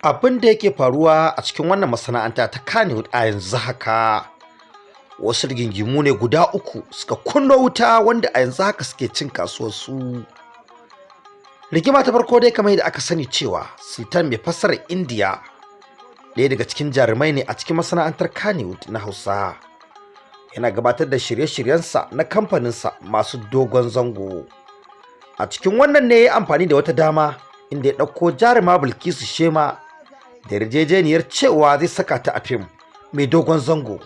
Abin da yake faruwa a cikin wannan masana'anta ta Kannywood a yanzu haka, wasu rigingimu ne guda uku suka kunno wuta wanda a yanzu haka suke cin kasuwarsu. Rigima ta farko dai kamar yadda aka sani cewa Sultan mai fassarar Indiya ɗaya daga cikin jarumai ne a cikin masana'antar Kannywood na Hausa. Yana gabatar da shirye-shiryensa na kamfaninsa masu dogon zango. A cikin wannan ne ya yi amfani da wata dama inda ya ɗauko jaruma Bilkisu Shema da yarjejeniyar cewa zai saka ta a fim mai dogon zango,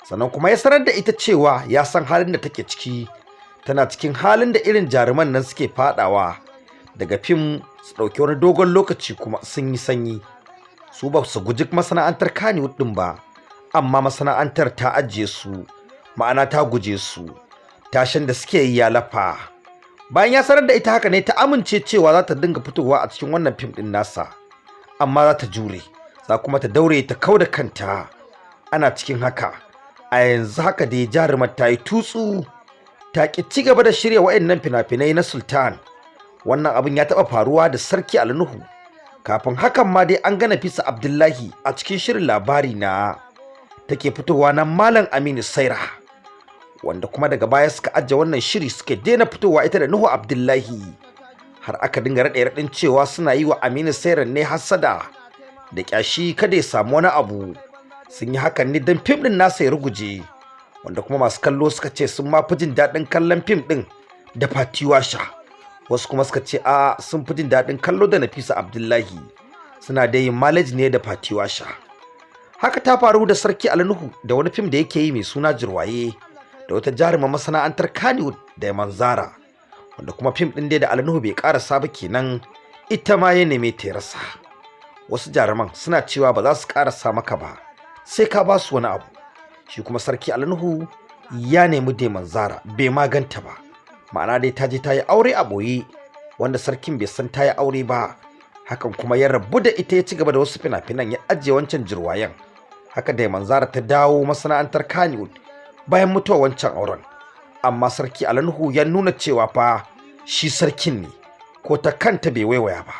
sannan kuma ya sanar da ita cewa ya san halin da take ciki, tana cikin halin da irin jaruman nan suke fadawa daga fim su ɗauki wani dogon lokaci kuma sun yi sanyi. Su ba su guji masana'antar Kannywood ɗin ba, amma masana'antar ta ajiye su, ma'ana ta guje su, tashin da suke yi ya lafa. Bayan ya sanar da ita haka ne ta amince cewa za ta dinga fitowa a cikin wannan fim ɗin nasa, amma za ta jure, za kuma ta daure ta kau da kanta. Ana cikin haka, a yanzu haka dai jarumar ta yi tutsu, ta ki ci gaba da shirya wa'annan fina-finai na Sultan. Wannan abin ya taɓa faruwa da Sarki Ali Nuhu. Kafin hakan ma dai an ga Nafisa Abdullahi a cikin shirin labari na take fitowa na Malam Aminu Saira, wanda kuma daga baya suka ajiye wannan shiri suka daina fitowa ita da Nuhu Abdullahi, har aka dinga raɗe-raɗin cewa suna yi wa Aminu Saira ne hassada da ƙyashi kada ya samu wani abu. Sun yi hakan ne don fim ɗin nasa ya ruguje, wanda kuma masu kallo suka ce sun ma fi jin daɗin kallon fim ɗin da Fati Washa. Wasu kuma suka ce a sun fi jin daɗin kallo da Nafisa Abdullahi, suna da yin malaji ne da Fati Washa. Haka ta faru da Sarki Ali Nuhu da wani fim da yake yi mai suna Jirwaye da wata jarumar masana'antar Kannywood da Manzara, wanda kuma fim ɗin dai da Ali Nuhu bai ƙarasa ba kenan, ita ma ya neme ta rasa. Wasu jaruman suna cewa ba za su ƙarasa maka ba sai ka ba su wani abu. Shi kuma Sarki Ali Nuhu ya nemi dai Manzara bai maganta ba, ma'ana dai ta je ta yi aure a ɓoye wanda sarkin bai san ta yi aure ba. Hakan kuma ya rabu da ita ya ci gaba da wasu fina-finan ya ajiye wancan Jirwayen. Haka dai Manzara ta dawo masana'antar Kannywood bayan mutuwar wancan auren, amma Sarki Ali Nuhu ya nuna cewa fa shi sarkin ne, ko ta kanta bai waiwaya ba.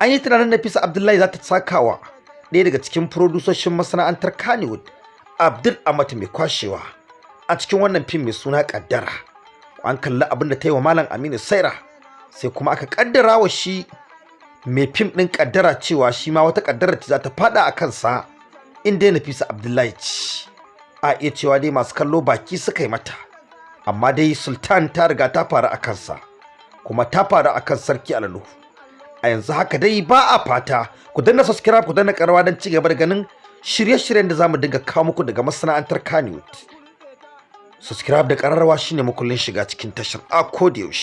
An yi tunanin Nafisa Abdullahi za ta sakawa ɗaya daga cikin furodusoshin masana'antar Kannywood, Abdul Amat mai kwashewa, a cikin wannan fim mai suna Kaddara. An kalli abin da ta yi wa Malam Aminu Saira, sai kuma aka kaddara wa shi mai fim ɗin Kaddara cewa shi ma wata kaddara ce za ta faɗa a kansa inda ya Nafisa Abdullahi ce. A iya cewa dai masu kallo baki suka yi mata, amma dai Sultan ta riga ta faru a kansa, kuma ta faru a kan Sarki Ali Nuhu. A yanzu haka dai ba a fata. Ku danna subscribe, ku danna ƙarawa don ci gaba da ganin shirye-shiryen da zamu dinga kawo muku daga masana'antar Kannywood. Subscribe da ƙararrawa shine makullin shiga cikin tashar a koda yaushe.